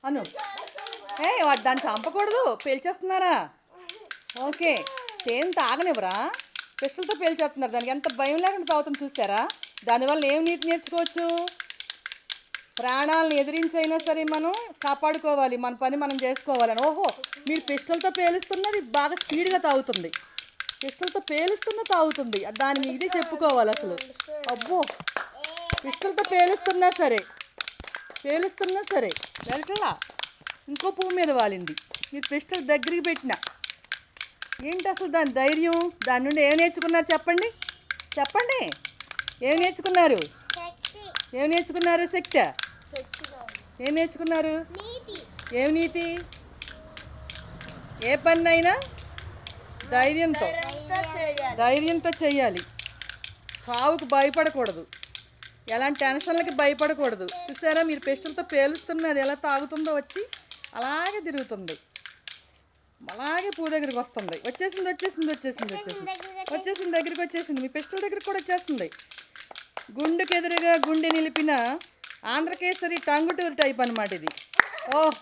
అను దాన్ని చంపకూడదు, పేల్చేస్తున్నారా? ఓకే, తేనె తాగనివ్వరా? పిస్టల్తో పేల్చేస్తున్నారు. దానికి ఎంత భయం లేకుండా తాగుతుంది చూసారా? దానివల్ల ఏం నీతి నేర్చుకోవచ్చు? ప్రాణాలను ఎదిరించైనా సరే మనం కాపాడుకోవాలి, మన పని మనం చేసుకోవాలని. ఓహో, మీరు పిస్టల్తో పేలుస్తున్నది బాగా స్పీడ్గా తాగుతుంది. పిస్టల్తో పేలుస్తున్న తాగుతుంది, దాని మీదే చెప్పుకోవాలి అసలు. అబ్బో, పిస్టల్తో పేలుస్తున్నా సరే వెళ్ళట్లా, ఇంకో పువ్వు మీద వాలింది. మీరు పిస్టల్ దగ్గరికి పెట్టిన ఏంటి అసలు దాని ధైర్యం? దాని నుండి ఏం నేర్చుకున్నారు చెప్పండి? ఏం నేర్చుకున్నారు? శక్తి ఏం నేర్చుకున్నారు? ఏం నీతి? ఏ పన్నైనా ధైర్యంతో చేయాలి. చావుకు భయపడకూడదు, ఎలాంటి టెన్షన్లకి భయపడకూడదు. చూసారా, మీరు పిస్టల్తో పేలుస్తున్నది ఎలా తాగుతుందో, వచ్చి అలాగే తిరుగుతుంది, అలాగే పువ్వు దగ్గరికి వస్తుంది. వచ్చేసింది దగ్గరికి వచ్చేసింది. మీ పిస్టల్ దగ్గరికి కూడా వచ్చేస్తుంది. గుండెకు ఎదురుగా గుండె నిలిపిన ఆంధ్రకేసరి టంగుటూరు టైప్ అనమాట ఇది. ఓహ్,